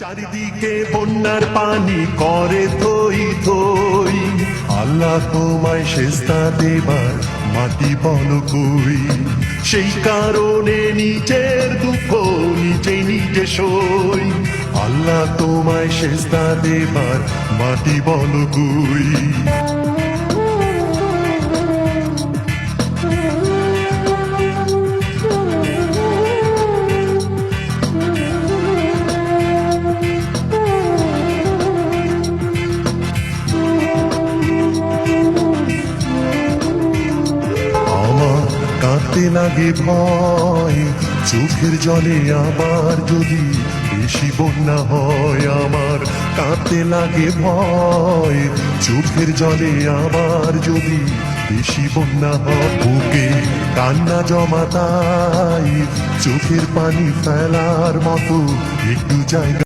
চারিদিকে বন্যার পানি করে থই থই, আল্লাহ তোমায় সেজদা দেবার মাটি বলো কই। সেই কারণে নিজের দুঃখ নিজে নিজে সই, আল্লাহ তোমায় সেজদা দেবার মাটি বলো কই। কাঁদতে লাগে ভয় চোখের জলে আবার যদি বেশি বন্যা হয় আমার, কাঁদতে লাগে ভয় চোখের জলে আবার যদি বেশি বন্যা হয়। বুকে কান্না জমাতাই চোখের পানি ফেলার মতো একটু জায়গা